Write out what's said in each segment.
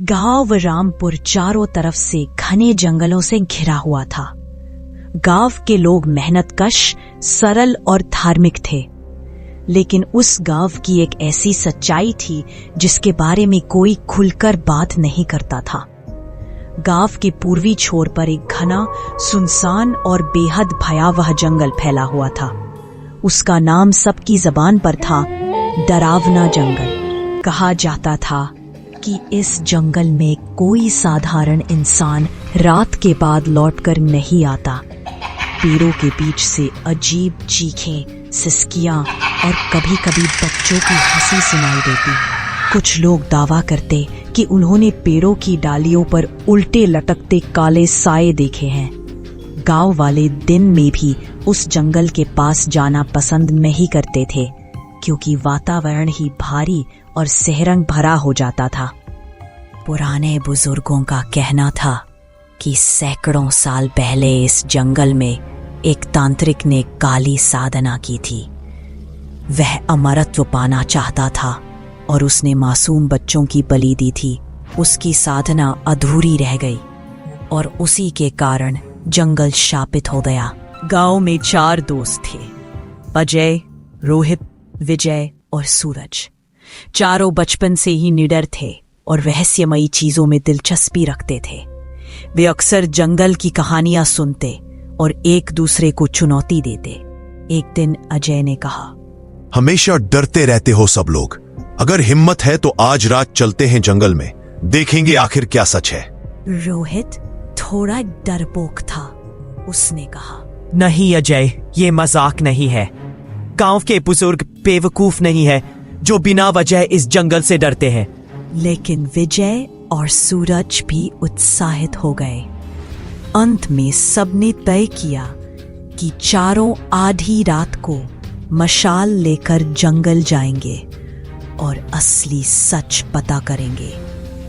गांव रामपुर चारों तरफ से घने जंगलों से घिरा हुआ था। गांव के लोग मेहनतकश, सरल और धार्मिक थे, लेकिन उस गांव की एक ऐसी सच्चाई थी जिसके बारे में कोई खुलकर बात नहीं करता था। गांव के पूर्वी छोर पर एक घना, सुनसान और बेहद भयावह जंगल फैला हुआ था। उसका नाम सबकी जबान पर था, डरावना जंगल। कहा जाता था कि इस जंगल में कोई साधारण इंसान रात के बाद लौटकर नहीं आता। पेड़ों के बीच से अजीब चीखें, सिसकियां और कभी-कभी बच्चों की हंसी सुनाई देती। कुछ लोग दावा करते कि उन्होंने पेड़ों की डालियों पर उल्टे लटकते काले साए देखे हैं। गांव वाले दिन में भी उस जंगल के पास जाना पसंद नहीं करते थे, क्योंकि वातावरण ही भारी और सहरंग भरा हो जाता था। पुराने बुजुर्गों का कहना था कि सैकड़ों साल पहले इस जंगल में एक तांत्रिक ने काली साधना की थी। वह अमरत्व पाना चाहता था और उसने मासूम बच्चों की बलि दी थी। उसकी साधना अधूरी रह गई और उसी के कारण जंगल शापित हो गया। गांव में 4 दोस्त थे, अजय, रोहित, विजय और सूरज। चारों बचपन से ही निडर थे और रहस्यमयी चीजों में दिलचस्पी रखते थे। वे अक्सर जंगल की कहानियां सुनते और एक दूसरे को चुनौती देते। एक दिन अजय ने कहा, हमेशा डरते रहते हो सब लोग। अगर हिम्मत है तो आज रात चलते हैं जंगल में, देखेंगे आखिर क्या सच है। रोहित थोड़ा डरपोक था। उसने कहा, नहीं अजय, ये मजाक नहीं है। गांव के बुजुर्ग बेवकूफ नहीं है जो बिना वजह इस जंगल से डरते हैं। लेकिन विजय और सूरज भी उत्साहित हो गए। अंत में सबने तय किया कि चारों आधी रात को मशाल लेकर जंगल जाएंगे और असली सच पता करेंगे।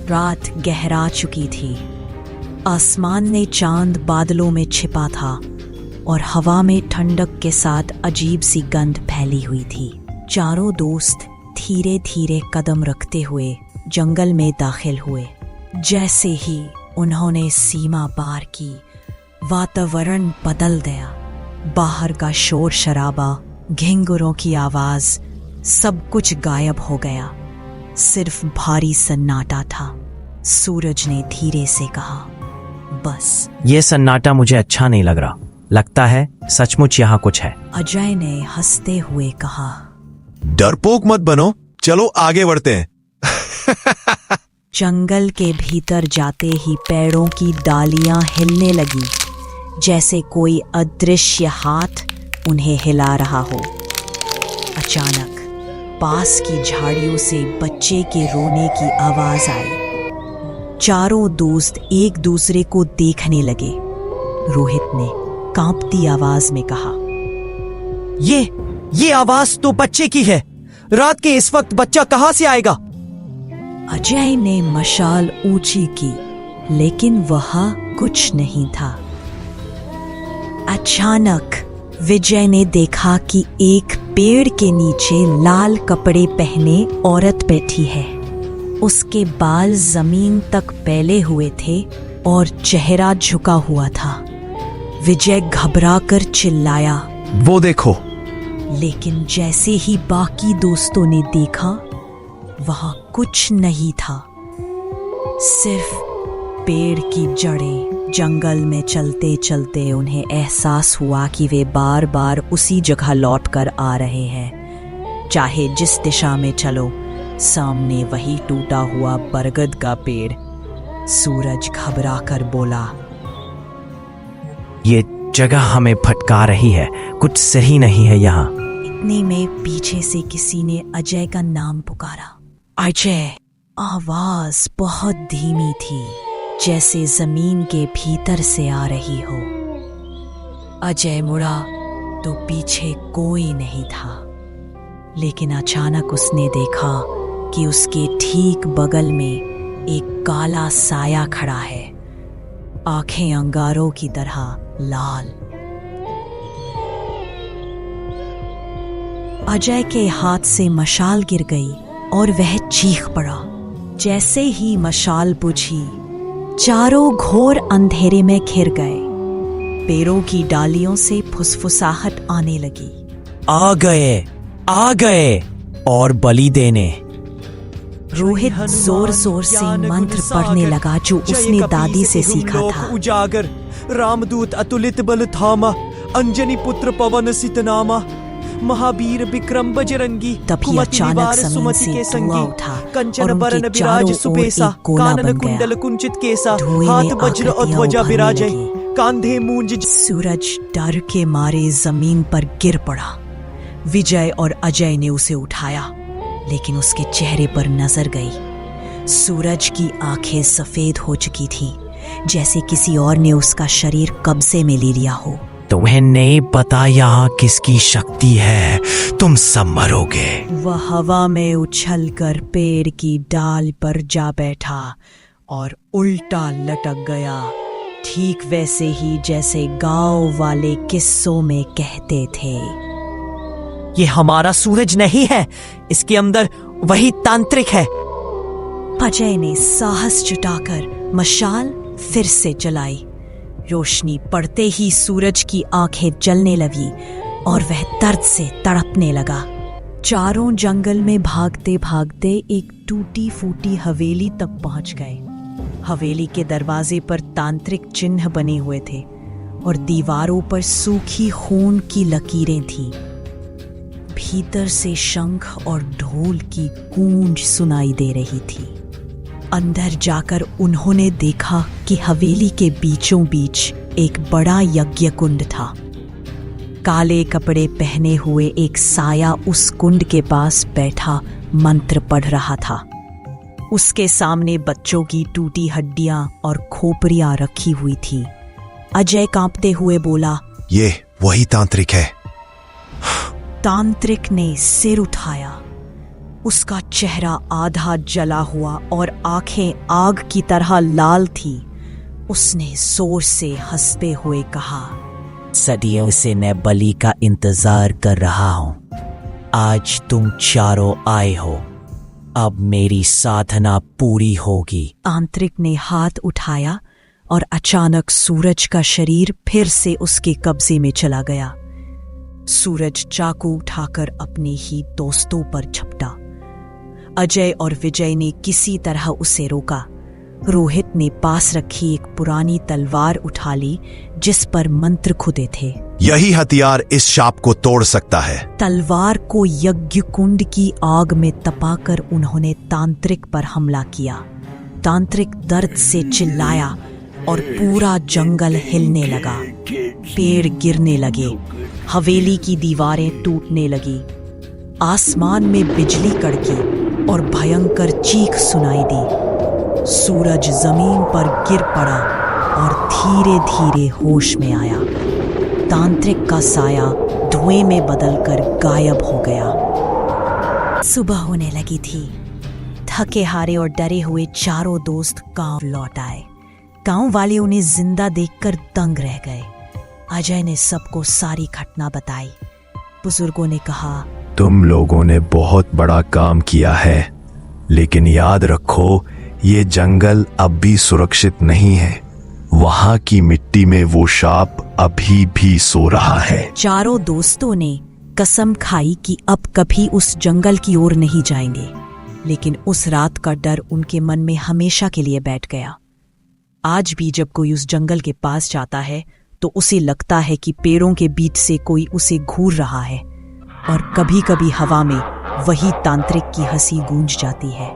रात गहरा चुकी थी। आसमान में चांद बादलों में छिपा था और हवा में ठंडक के साथ अजीब सी गंध फैली हुई थी। चारों दोस्त धीरे धीरे कदम रखते हुए जंगल में दाखिल हुए। जैसे ही उन्होंने सीमा पार की, वातावरण बदल गया। बाहर का शोर शराबा, घिंगुरों की आवाज, सब कुछ गायब हो गया। सिर्फ भारी सन्नाटा था। सूरज ने धीरे से कहा, बस। ये सन्नाटा मुझे अच्छा नहीं लग रहा। लगता है सचमुच यहाँ कुछ है। अजय ने हंसते हुए कहा, डरपोक मत बनो, चलो आगे बढ़ते हैं। जंगल के भीतर जाते ही पेड़ों की डालियां हिलने लगी, जैसे कोई अदृश्य हाथ उन्हें हिला रहा हो। अचानक पास की झाड़ियों से बच्चे के रोने की आवाज आई। चारों दोस्त एक दूसरे को देखने लगे। रोहित ने कांपती आवाज में कहा, ये आवाज तो बच्चे की है। रात के इस वक्त बच्चा कहां से आएगा? अजय ने मशाल ऊंची की, लेकिन वहां कुछ नहीं था। अचानक विजय ने देखा कि एक पेड़ के नीचे लाल कपड़े पहने औरत बैठी है। उसके बाल जमीन तक फैले हुए थे और चेहरा झुका हुआ था। विजय घबराकर चिल्लाया, वो देखो। लेकिन जैसे ही बाकी दोस्तों ने देखा, वहां कुछ नहीं था, सिर्फ पेड़ की जड़ें। जंगल में चलते चलते उन्हें एहसास हुआ कि वे बार बार उसी जगह लौटकर आ रहे हैं। चाहे जिस दिशा में चलो, सामने वही टूटा हुआ बरगद का पेड़। सूरज घबराकर बोला, ये जगह हमें भटका रही है, कुछ सही नहीं है यहाँ। इतने में पीछे से किसी ने अजय का नाम पुकारा। अजय! आवाज बहुत धीमी थी, जैसे जमीन के भीतर से आ रही हो। अजय मुड़ा तो पीछे कोई नहीं था, लेकिन अचानक उसने देखा कि उसके ठीक बगल में एक काला साया खड़ा है, आंखें अंगारों की तरह लाल। अजय के हाथ से मशाल गिर गई और वह चीख पड़ा। जैसे ही मशाल बुझी, चारों घोर अंधेरे में घिर गए। पेड़ों की डालियों से फुसफुसाहट आने लगी। आ गए और बलि देने। रोहित जोर जोर से मंत्र पढ़ने लगा जो उसने दादी से सीखा था। उजागर, रामदूत अतुलित बल धामा, अंजनी पुत्र पवन सित नामा, महावीर विक्रम बजरंगी। तभी अचानक जमीन से धुआं उठा और उनके चारों ओर एक गोला बन गया। कुंडल कुंचित केसा, धुएं हाथ में वज्र और आकृतियां ध्वजा उभरने विराजे, लगी। कांधे मूंज। सूरज डर के मारे जमीन पर गिर पड़ा। विजय और अजय ने उसे उठाया, लेकिन उसके चेहरे पर नजर गई। सूरज की आंखें सफेद हो चुकी थीं, जैसे किसी और ने उसका शरीर कब्जे में ले लिया हो। तुम्हें नहीं पता यहाँ किसकी शक्ति है, तुम सब मरोगे। वह हवा में उछलकर पेड़ की डाल पर जा बैठा और उल्टा लटक गया, ठीक वैसे ही जैसे गांव वाले किस्सों में कहते थे। ये हमारा सूरज नहीं है, इसके अंदर वही तांत्रिक है। अजय ने साहस जुटाकर मशाल फिर से जलाई। रोशनी पड़ते ही सूरज की आंखें जलने लगी और वह दर्द से तड़पने लगा। चारों जंगल में भागते भागते एक टूटी फूटी हवेली तक पहुंच गए। हवेली के दरवाजे पर तांत्रिक चिन्ह बने हुए थे और दीवारों पर सूखी खून की लकीरें थीं। भीतर से शंख और ढोल की गूंज सुनाई दे रही थी। अंदर जाकर उन्होंने देखा कि हवेली के बीचों बीच एक बड़ा यज्ञ कुंड था। काले कपड़े पहने हुए एक साया उस कुंड के पास बैठा मंत्र पढ़ रहा था। उसके सामने बच्चों की टूटी हड्डियां और खोपड़ियां रखी हुई थी। अजय कांपते हुए बोला, ये वही तांत्रिक है। तांत्रिक ने सिर उठाया। उसका चेहरा आधा जला हुआ और आंखें आग की तरह लाल थी। उसने जोर से हंसते हुए कहा, सदियों से मैं बलि का इंतजार कर रहा हूं। आज तुम चारों आए हो, अब मेरी साधना पूरी होगी। तांत्रिक ने हाथ उठाया और अचानक सूरज का शरीर फिर से उसके कब्जे में चला गया। सूरज चाकू उठाकर अपने ही दोस्तों पर झपटा। अजय और विजय ने किसी तरह उसे रोका। रोहित ने पास रखी एक पुरानी तलवार उठा ली जिस पर मंत्र खुदे थे। यही हथियार इस शाप को तोड़ सकता है। तलवार को यज्ञ कुंड की आग में तपाकर उन्होंने तांत्रिक पर हमला किया। तांत्रिक दर्द से चिल्लाया और पूरा जंगल हिलने लगा। पेड़ गिरने लगे, हवेली की दीवारें टूटने लगी। आसमान में बिजली कड़की और भयंकर चीख सुनाई दी। सूरज जमीन पर गिर पड़ा और धीरे धीरे होश में आया। तांत्रिक का साया धुएं में बदलकर गायब हो गया। सुबह होने लगी थी। थके हारे और डरे हुए चारों दोस्त गांव लौट आए। गांव वाले उन्हें जिंदा देखकर दंग रह गए। अजय ने सबको सारी घटना बताई। बुजुर्गों ने कहा, तुम लोगों ने बहुत बड़ा काम किया है, लेकिन याद रखो ये जंगल अब भी सुरक्षित नहीं है। वहां की मिट्टी में वो शाप अभी भी सो रहा है। चारों दोस्तों ने कसम खाई कि अब कभी उस जंगल की ओर नहीं जाएंगे, लेकिन उस रात का डर उनके मन में हमेशा के लिए बैठ गया। आज भी जब कोई उस जंगल के पास जाता है तो उसे लगता है कि पेड़ों के बीच से कोई उसे घूर रहा है और कभी-कभी हवा में वही तांत्रिक की हंसी गूंज जाती है।